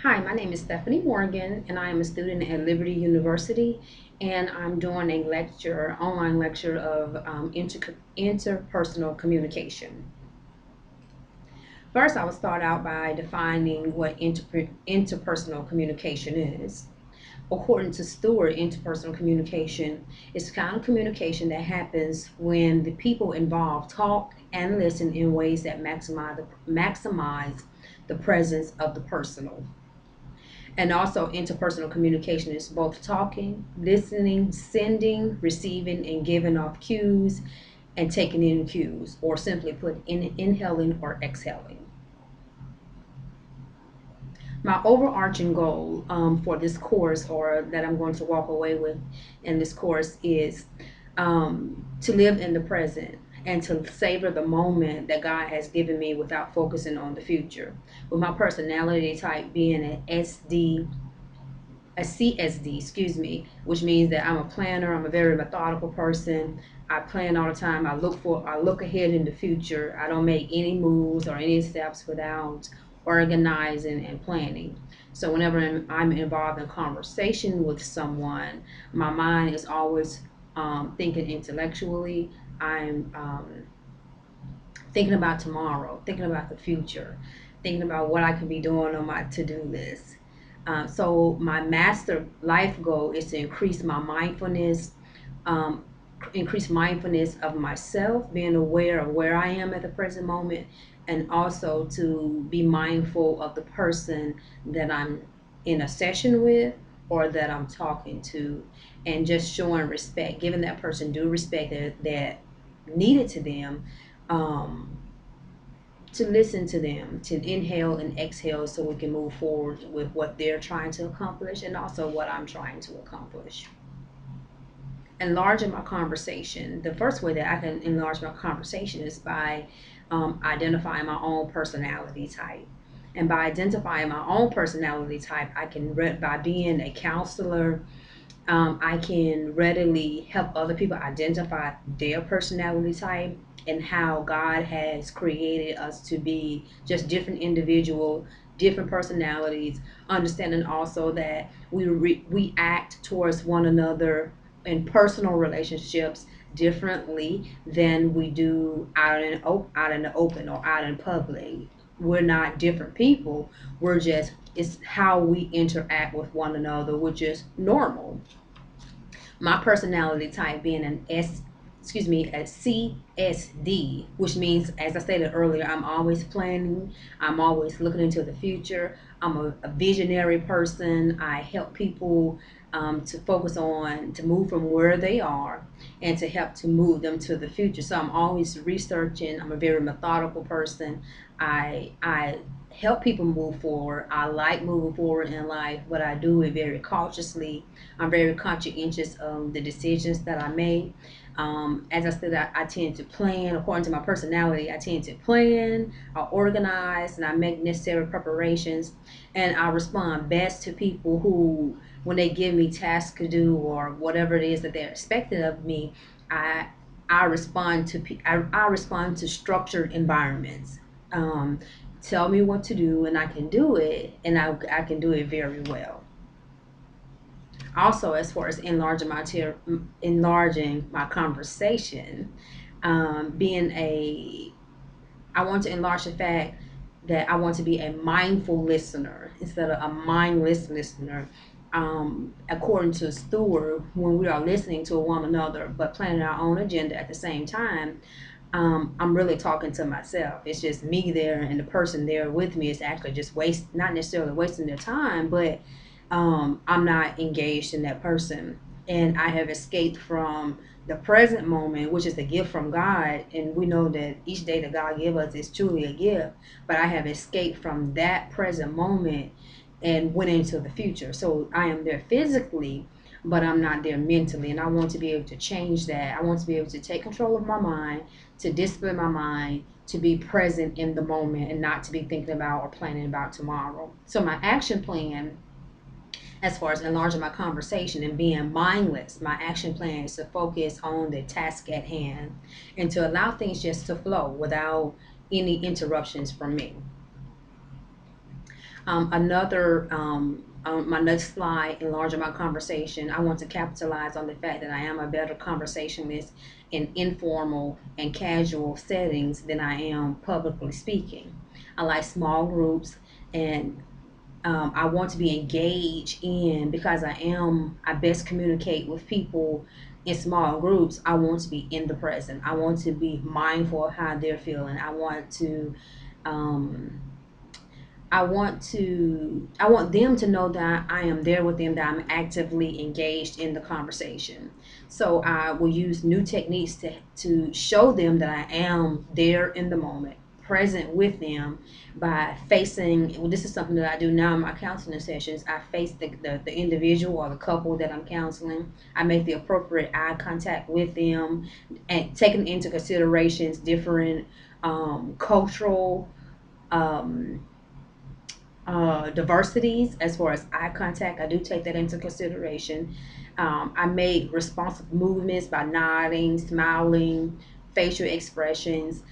Hi, my name is Stephanie Morgan, and I am a student at Liberty University, and I'm doing a online lecture of interpersonal communication. First, I will start out by defining what interpersonal communication is. According to Stewart, interpersonal communication is the kind of communication that happens when the people involved talk and listen in ways that maximize the presence of the personal. And also, interpersonal communication is both talking, listening, sending, receiving, and giving off cues, and taking in cues, or simply put, inhaling or exhaling. My overarching goal for this course, or that I'm going to walk away with in this course, is to live in the present and to savor the moment that God has given me without focusing on the future. With my personality type being a CSD, excuse me, which means that I'm a planner. I'm a very methodical person. I plan all the time. I look ahead in the future. I don't make any moves or any steps without organizing and planning. So whenever I'm involved in conversation with someone, my mind is always thinking intellectually. I'm thinking about tomorrow, thinking about the future, thinking about what I could be doing on my to-do list. So my master life goal is to um, increase mindfulness of myself, being aware of where I am at the present moment, and also to be mindful of the person that I'm in a session with or that I'm talking to, and just showing respect, giving that person due respect that needed to them, um, to listen to them, to inhale and exhale so we can move forward with what they're trying to accomplish and also what I'm trying to accomplish. Enlarging my conversation. The first way that I can enlarge my conversation is by identifying my own personality type. And by identifying my own personality type, by being a counselor, I can readily help other people identify their personality type and how God has created us to be just different individuals, different personalities. Understanding also that we act towards one another in personal relationships differently than we do out in the open or out in public. We're not different people. We're just it's how we interact with one another, which is normal. My personality type being a CSD, which means, as I stated earlier, I'm always planning, I'm always looking into the future. I'm a visionary person. I help people to move from where they are and to help to move them to the future. So I'm always researching. I'm a very methodical person. I help people move forward. I like moving forward in life, but I do it very cautiously. I'm very conscientious of the decisions that I make. As I said, I tend to plan according to my personality. I tend to plan, I organize, and I make necessary preparations. And I respond best to people who, when they give me tasks to do or whatever it is that they're expecting of me, I I respond to structured environments. Um, Tell me what to do, and I can do it, and I can do it very well. Also, as far as enlarging my conversation, being a I want to enlarge the fact that I want to be a mindful listener instead of a mindless listener. According to Stewart, when we are listening to one another but planning our own agenda at the same time, I'm really talking to myself. It's just me there, and the person there with me is actually just not necessarily wasting their time, but I'm not engaged in that person. And I have escaped from the present moment, which is a gift from God. And we know that each day that God gives us is truly a gift. But I have escaped from that present moment and went into the future. So I am there physically, but I'm not there mentally. And I want to be able to change that. I want to be able to take control of my mind, to discipline my mind, to be present in the moment and not to be thinking about or planning about tomorrow. So my action plan, as far as enlarging my conversation and being mindless, my action plan is to focus on the task at hand and to allow things just to flow without any interruptions from me. My next slide, enlarging my conversation. I want to capitalize on the fact that I am a better conversationalist in informal and casual settings than I am publicly speaking. I like small groups, and I want to be engaged in, because I best communicate with people in small groups. I want to be in the present. I want to be mindful of how they're feeling. Um, I want them to know that I am there with them, that I'm actively engaged in the conversation. So I will use new techniques to show them that I am there in the moment, present with them, by facing, well, this is something that I do now in my counseling sessions. I face the individual or the couple that I'm counseling. I make the appropriate eye contact with them, and taking into considerations different cultural um, diversities as far as eye contact. I do take that into consideration. I make responsive movements by nodding, smiling, facial expressions,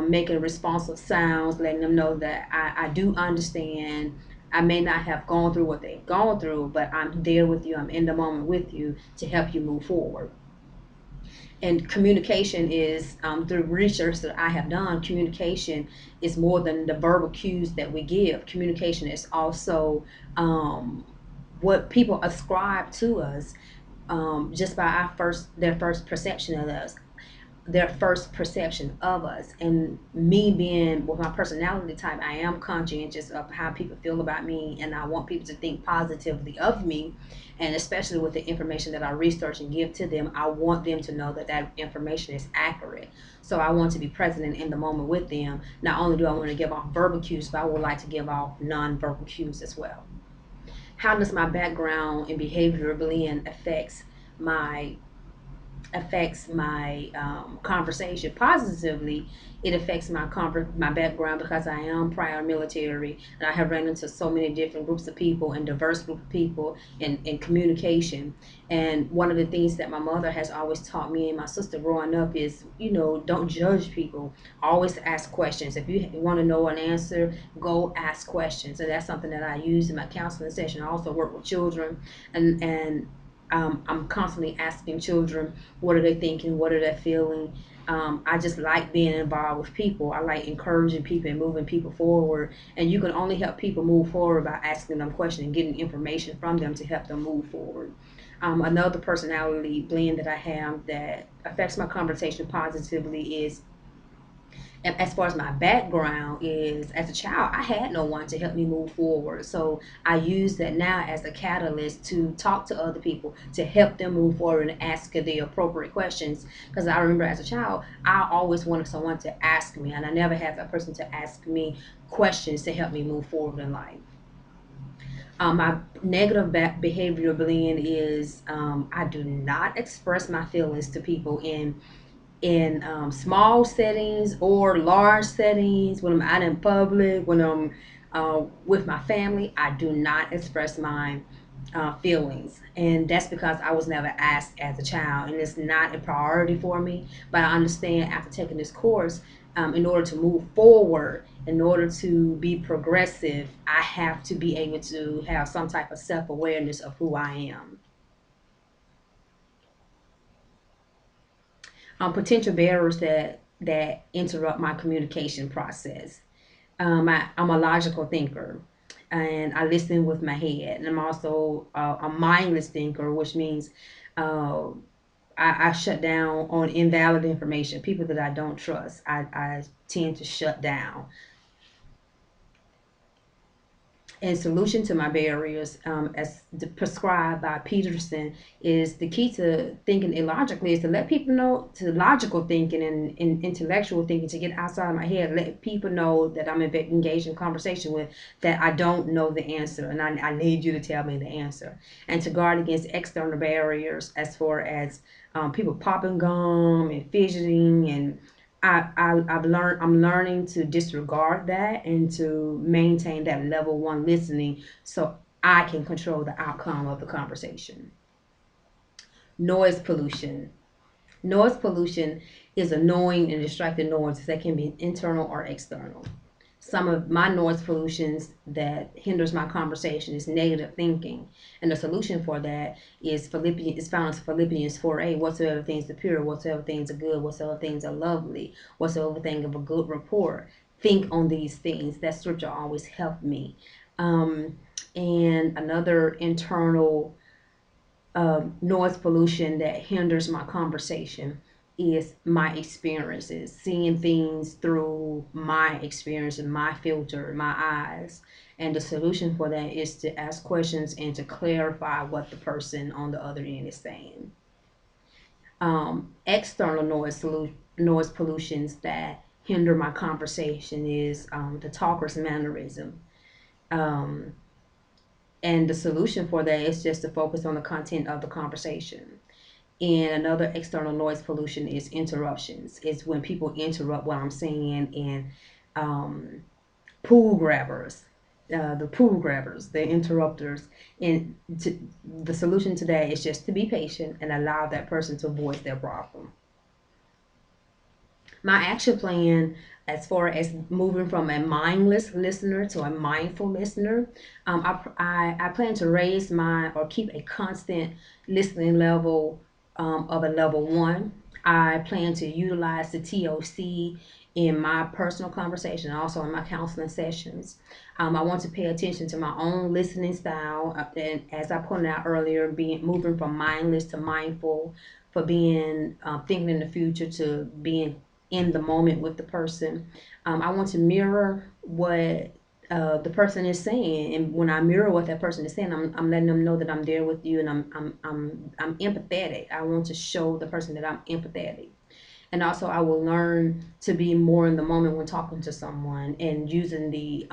making responsive sounds, letting them know that I do understand. I may not have gone through what they've gone through, but I'm there with you. I'm in the moment with you to help you move forward. And communication is, through research that I have done, communication is more than the verbal cues that we give. Communication is also what people ascribe to us, just by their first perception of us, and me being, with my personality type, I am conscientious of how people feel about me, and I want people to think positively of me. And especially with the information that I research and give to them, I want them to know that that information is accurate. So I want to be present and in the moment with them. Not only do I want to give off verbal cues, but I would like to give off non-verbal cues as well. How does my background in behavioral blend my conversation positively? It affects my background, because I am prior military, and I have run into so many different groups of people and diverse group of people in communication. And one of the things that my mother has always taught me and my sister growing up is, don't judge people. Always ask questions. If you want to know an answer, go ask questions. And that's something that I use in my counseling session. I also work with children, and I'm constantly asking children, what are they thinking? What are they feeling? I just like being involved with people. I like encouraging people and moving people forward. And you can only help people move forward by asking them questions and getting information from them to help them move forward. Another personality blend that I have that affects my conversation positively is, and as far as my background is, as a child, I had no one to help me move forward. So I use that now as a catalyst to talk to other people, to help them move forward and ask the appropriate questions. Because I remember as a child, I always wanted someone to ask me, and I never had that person to ask me questions to help me move forward in life. My negative behavioral blend is, I do not express my feelings to people in small settings or large settings. When I'm out in public, when I'm with my family, I do not express my feelings. And that's because I was never asked as a child, and it's not a priority for me. But I understand after taking this course, in order to move forward, in order to be progressive, I have to be able to have some type of self awareness of who I am. Potential barriers that interrupt my communication process. I'm a logical thinker, and I listen with my head. And I'm also a mindless thinker, which means uh, I shut down on invalid information. People that I don't trust, I tend to shut down. And solution to my barriers, as prescribed by Peterson, is the key to thinking illogically is to let people know, to logical thinking and intellectual thinking, to get outside of my head, let people know that I'm engaged in conversation with, that I don't know the answer, and I need you to tell me the answer. And to guard against external barriers, as far as people popping gum and fidgeting, and I'm learning to disregard that and to maintain that level one listening, so I can control the outcome of the conversation. Noise pollution. Noise pollution is annoying and distracting noise that can be internal or external. Some of my noise pollutions that hinders my conversation is negative thinking, and the solution for that is found in Philippians 4:8. Whatsoever things are pure, whatsoever things are good, whatsoever things are lovely, whatsoever thing of a good report, think on these things. That scripture always helped me. And another internal noise pollution that hinders my conversation is my experiences, seeing things through my experience and my filter, my eyes. And the solution for that is to ask questions and to clarify what the person on the other end is saying. External noise pollutions that hinder my conversation is the talker's mannerism. Um, and the solution for that is just to focus on the content of the conversation. And another external noise pollution is interruptions. It's when people interrupt what I'm saying, and um, pool grabbers, the interrupters. And the solution to that is just to be patient and allow that person to voice their problem. My action plan, as far as moving from a mindless listener to a mindful listener, I plan to raise my or keep a constant listening level of a level one. I plan to utilize the TOC in my personal conversation, also in my counseling sessions. I want to pay attention to my own listening style, and as I pointed out earlier, being moving from mindless to mindful, for being thinking in the future to being in the moment with the person. I want to mirror what the person is saying, and when I mirror what that person is saying, I'm letting them know that I'm there with you, and I'm empathetic. I want to show the person that I'm empathetic. And also, I will learn to be more in the moment when talking to someone, and using the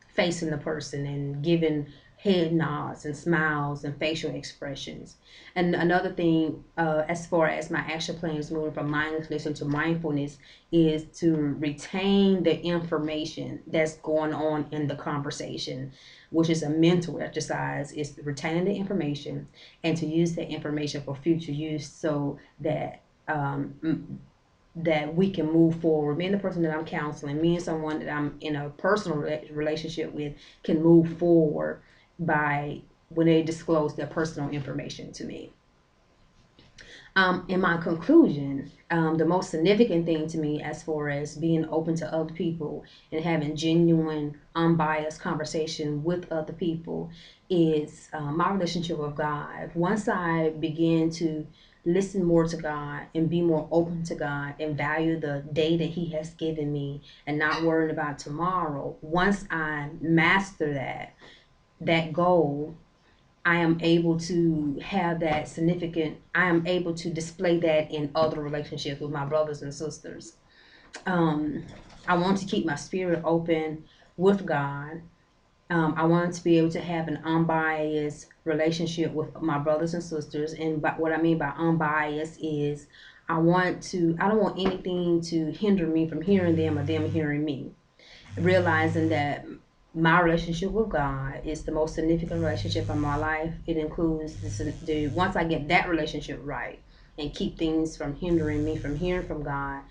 facing the person and giving head nods and smiles and facial expressions. And another thing, as far as my action plan is moving from mindlessness into mindfulness, is to retain the information that's going on in the conversation, which is a mental exercise, is retaining the information and to use that information for future use, so that that we can move forward. Me and the person that I'm counseling, me and someone that I'm in a personal relationship with, can move forward by when they disclose their personal information to me. In my conclusion, the most significant thing to me, as far as being open to other people and having genuine, unbiased conversation with other people, is my relationship with God. Once I begin to listen more to God and be more open to God and value the day that He has given me and not worrying about tomorrow, once I master that goal, I am able to have that significant, I am able to display that in other relationships with my brothers and sisters. Um, I want to keep my spirit open with God. I want to be able to have an unbiased relationship with my brothers and sisters. And what I mean by unbiased is I don't want anything to hinder me from hearing them or them hearing me, realizing that my relationship with God is the most significant relationship in my life. It includes once I get that relationship right and keep things from hindering me from hearing from God,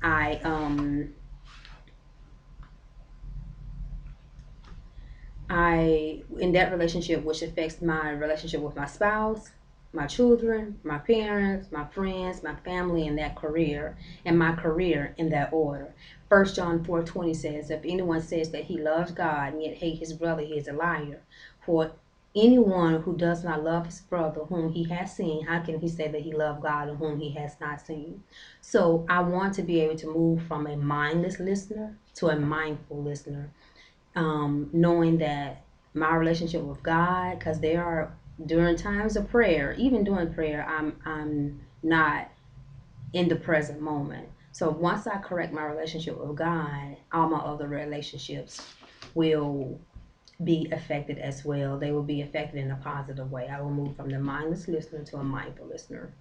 I in that relationship, which affects my relationship with my spouse, my children, my parents, my friends, my family, and that career, and my career in that order. 1 John 4:20 says, if anyone says that he loves God and yet hate his brother, he is a liar. For anyone who does not love his brother whom he has seen, how can he say that he loves God and whom he has not seen? So I want to be able to move from a mindless listener to a mindful listener, knowing that my relationship with God, because there are during times of prayer, even during prayer, I'm not in the present moment. So once I correct my relationship with God, all my other relationships will be affected as well. They will be affected in a positive way. I will move from the mindless listener to a mindful listener.